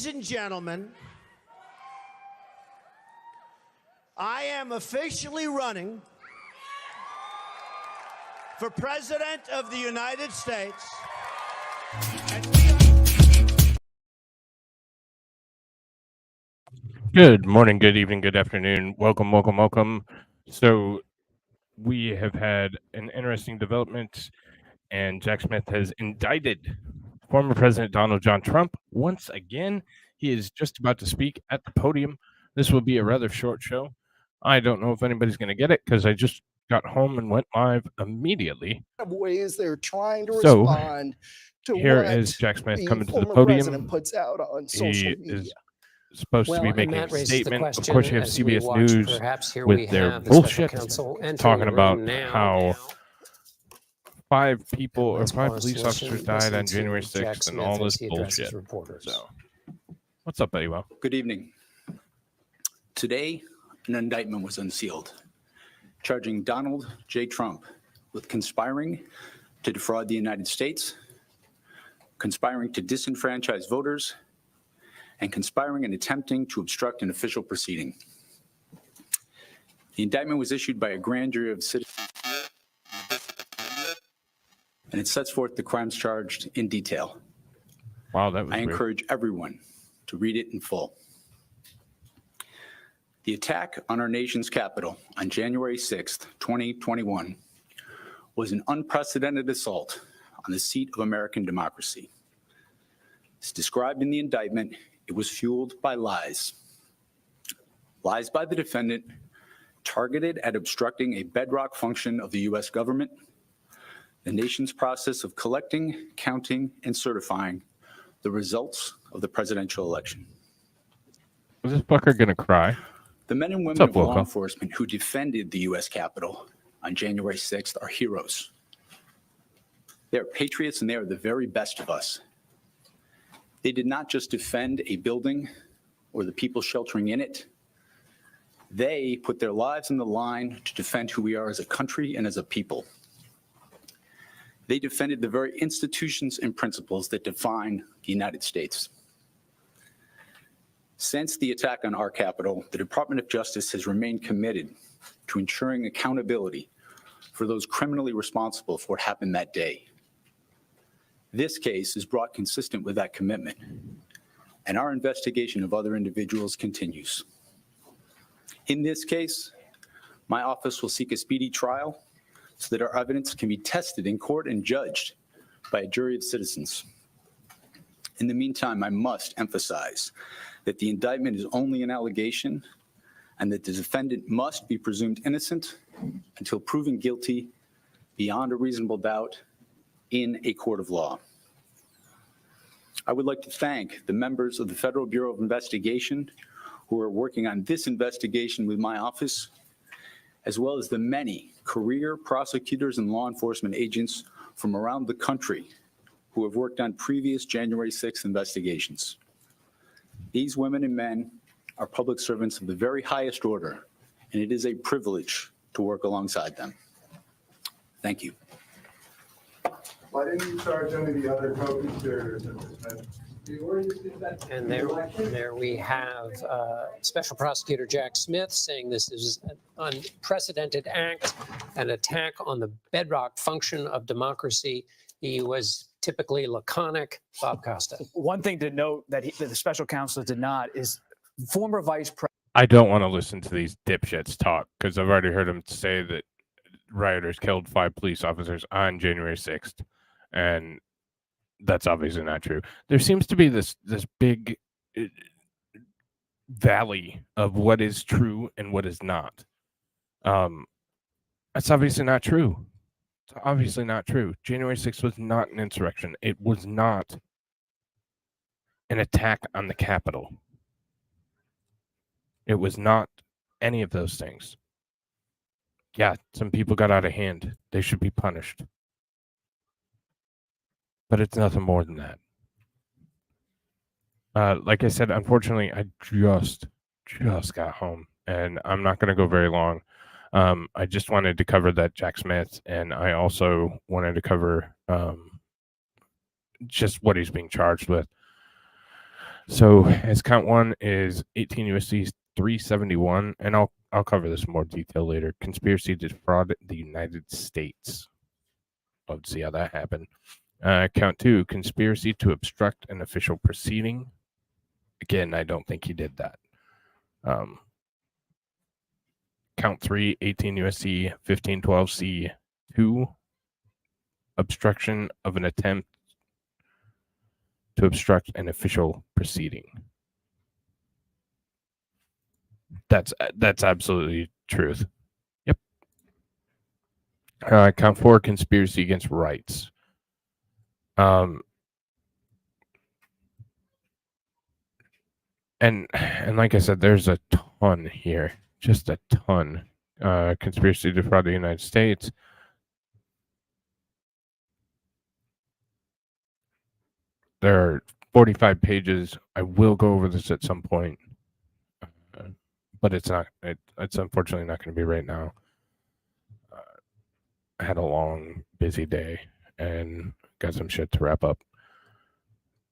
Ladies and gentlemen, I am officially running for President of the United States. Good morning, good evening, good afternoon. Welcome. So we have had an interesting development, and Jack Smith has indicted former President Donald John Trump once again. He is just about to speak at the podium. This will be a rather short show. I don't know if anybody's going to get it because I just got home and went live immediately. Ways they're trying to respond to here what is Jack Smith the coming to the former podium. president puts out on social He media. is supposed to be making a statement. Of course, you have CBS News with their the bullshit talking talking about now. how five people or Let's five pause, police officers died on January 6th and all this bullshit. So, what's up, Eddie? Well, good evening. Today, an indictment was unsealed, charging Donald J. Trump with conspiring to defraud the United States, conspiring to disenfranchise voters, and conspiring and attempting to obstruct an official proceeding. The indictment was issued by a grand jury of citizens, and it sets forth the crimes charged in detail. Wow, that was I weird. encourage everyone to read it in full. The attack on our nation's capital on January 6th, 2021, was an unprecedented assault on the seat of American democracy. As described in the indictment, it was fueled by lies. Lies by the defendant targeted at obstructing a bedrock function of the U.S. government, the nation's process of collecting, counting, and certifying the results of the presidential election. Is this fucker gonna cry? The men and women of law enforcement who defended the U.S. Capitol on January 6th are heroes. They are patriots and they are the very best of us. They did not just defend a building or the people sheltering in it. They put their lives on the line to defend who we are as a country and as a people. They defended the very institutions and principles that define the United States. Since the attack on our Capitol, the Department of Justice has remained committed to ensuring accountability for those criminally responsible for what happened that day. This case is brought consistent with that commitment, and our investigation of other individuals continues. In this case, my office will seek a speedy trial so that our evidence can be tested in court and judged by a jury of citizens. In the meantime, I must emphasize that the indictment is only an allegation and that the defendant must be presumed innocent until proven guilty beyond a reasonable doubt in a court of law. I would like to thank the members of the Federal Bureau of Investigation who are working on this investigation with my office, as well as the many career prosecutors and law enforcement agents from around the country who have worked on previous January 6th investigations. These women and men are public servants of the very highest order, and it is a privilege to work alongside them. Thank you. Why didn't you charge any of the other co-conspirators in this matter? And there we have Special Prosecutor Jack Smith saying this is an unprecedented act, an attack on the bedrock function of democracy. He was typically laconic. Bob Costa. One thing to note that the special counsel did not is former vice president. I don't want to listen to these dipshits talk because I've already heard them say that rioters killed 5 police officers on January 6th, and that's obviously not true. There seems to be this big valley of what is true and what is not. That's obviously not true. It's obviously not true. January 6th was not an insurrection. It was not an attack on the Capitol. It was not any of those things. Yeah, some people got out of hand. They should be punished. But it's nothing more than that. Like I said, unfortunately, I just got home, and I'm not going to go very long. I just wanted to cover that Jack Smith, and I also wanted to cover just what he's being charged with. So as count one is 18 USC 371, and I'll cover this in more detail later. Conspiracy to defraud the United States. Love to see how that happened. Count two, conspiracy to obstruct an official proceeding. Again, I don't think he did that. Count three, 18 USC 1512 C2, obstruction of an attempt to obstruct an official proceeding. That's absolutely truth. Yep. Count four, conspiracy against rights. And like I said, there's a ton here, just a ton. Conspiracy to defraud the United States. There are 45 pages. I will go over this at some point, but it's not. It's unfortunately not going to be right now. I had a long, busy day and got some shit to wrap up.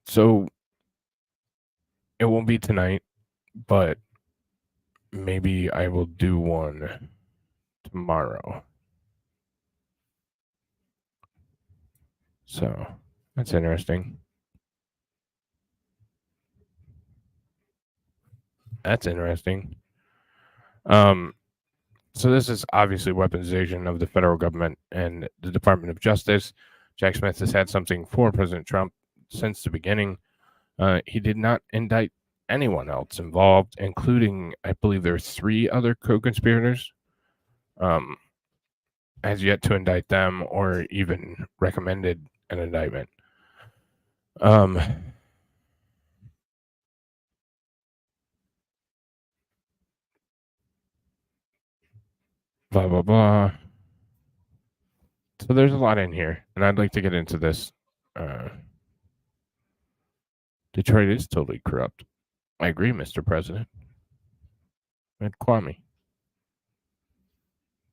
So it won't be tonight, but maybe I will do one tomorrow. So that's interesting. That's interesting. So this is obviously weaponization of the federal government and the Department of Justice. Jack Smith has had something for President Trump since the beginning. He did not indict anyone else involved, including, I believe there are 3 other co-conspirators. Has yet to indict them or even recommended an indictment. Blah, blah, blah. So there's a lot in here, and I'd like to get into this. Detroit is totally corrupt. I agree, Mr. President. And Kwame.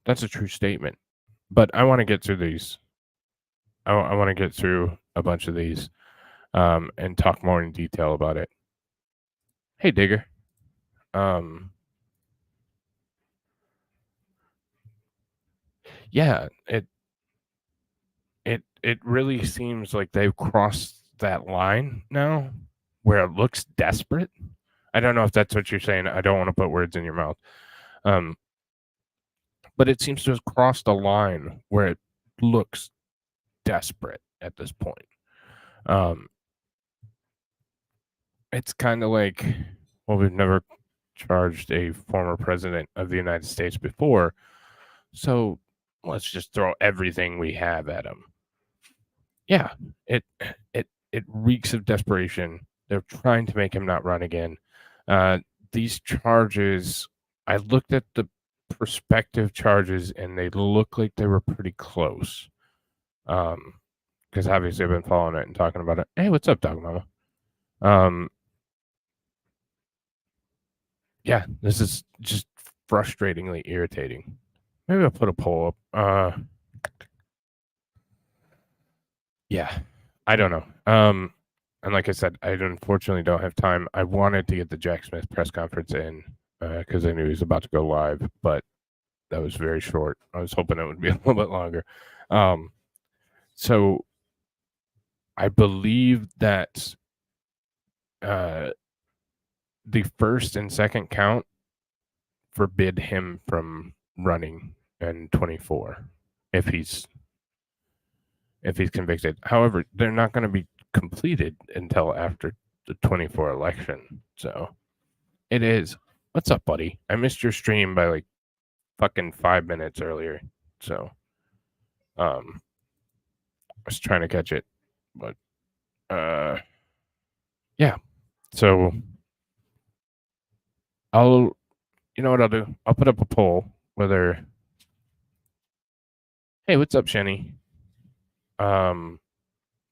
That's a true statement. But I want to get through these. I want to get through a bunch of these and talk more in detail about it. Hey, Digger. Yeah, it really seems like they've crossed that line now where it looks desperate. I don't know if that's what you're saying. I don't want to put words in your mouth. But it seems to have crossed a line where it looks desperate at this point. It's kind of like, well, we've never charged a former president of the United States before, so let's just throw everything we have at him. Yeah, it reeks of desperation. They're trying to make him not run again. These charges, I looked at the prospective charges and they look like they were pretty close. Because obviously I've been following it and talking about it. Hey, what's up, Dog Mama? Yeah, this is just frustratingly irritating. Maybe I'll put a poll up. Yeah, I don't know. And like I said, I unfortunately don't have time. I wanted to get the Jack Smith press conference in because I knew he was about to go live, but that was very short. I was hoping it would be a little bit longer. So I believe that the first and second count forbid him from running in 24 if he's convicted. However, they're not going to be completed until after the 24 election. So it is. What's up, buddy? I missed your stream by like fucking 5 minutes earlier. So I was trying to catch it, but yeah. So you know what I'll do? I'll put up a poll whether, hey, what's up, Shenny?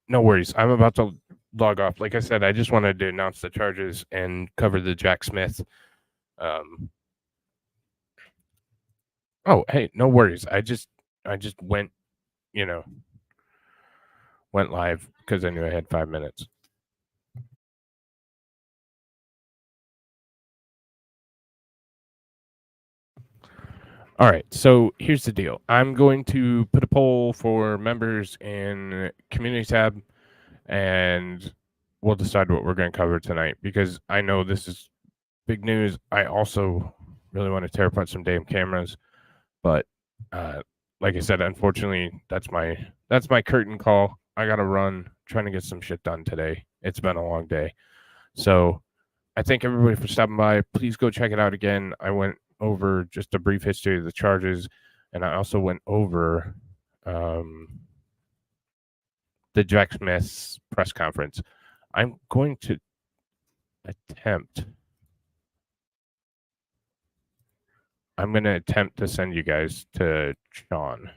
No worries. I'm about to log off. Like I said, I just wanted to announce the charges and cover the Jack Smith. Oh, hey, no worries. I just went, went live because I knew I had 5 minutes. All right, so here's the deal. I'm going to put a poll for members in community tab, and we'll decide what we're going to cover tonight, because I know this is big news. I also really want to tear apart some damn cameras, but like I said, unfortunately, that's my curtain call. I got to run, trying to get some shit done today. It's been a long day. So I thank everybody for stopping by. Please go check it out again. I went over just a brief history of the charges, and I also went over the Jack Smith's press conference. I'm going to attempt to send you guys to Sean.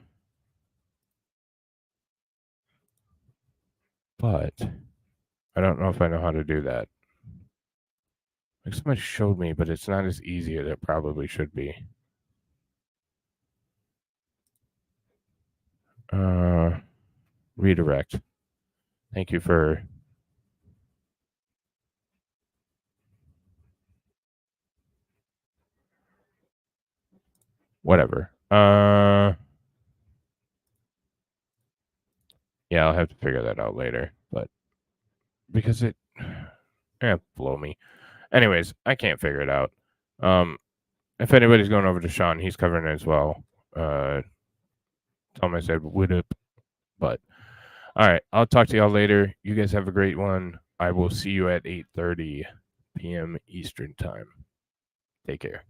But I don't know if I know how to do that. Like, somebody showed me, but it's not as easy as it probably should be. Redirect. Thank you for... Whatever. Yeah, I'll have to figure that out later. But because it... blow me. Anyways, I can't figure it out. If anybody's going over to Sean, he's covering it as well. Tell him I said would up. But all right, I'll talk to y'all later. You guys have a great one. I will see you at 8:30 p.m. Eastern time. Take care.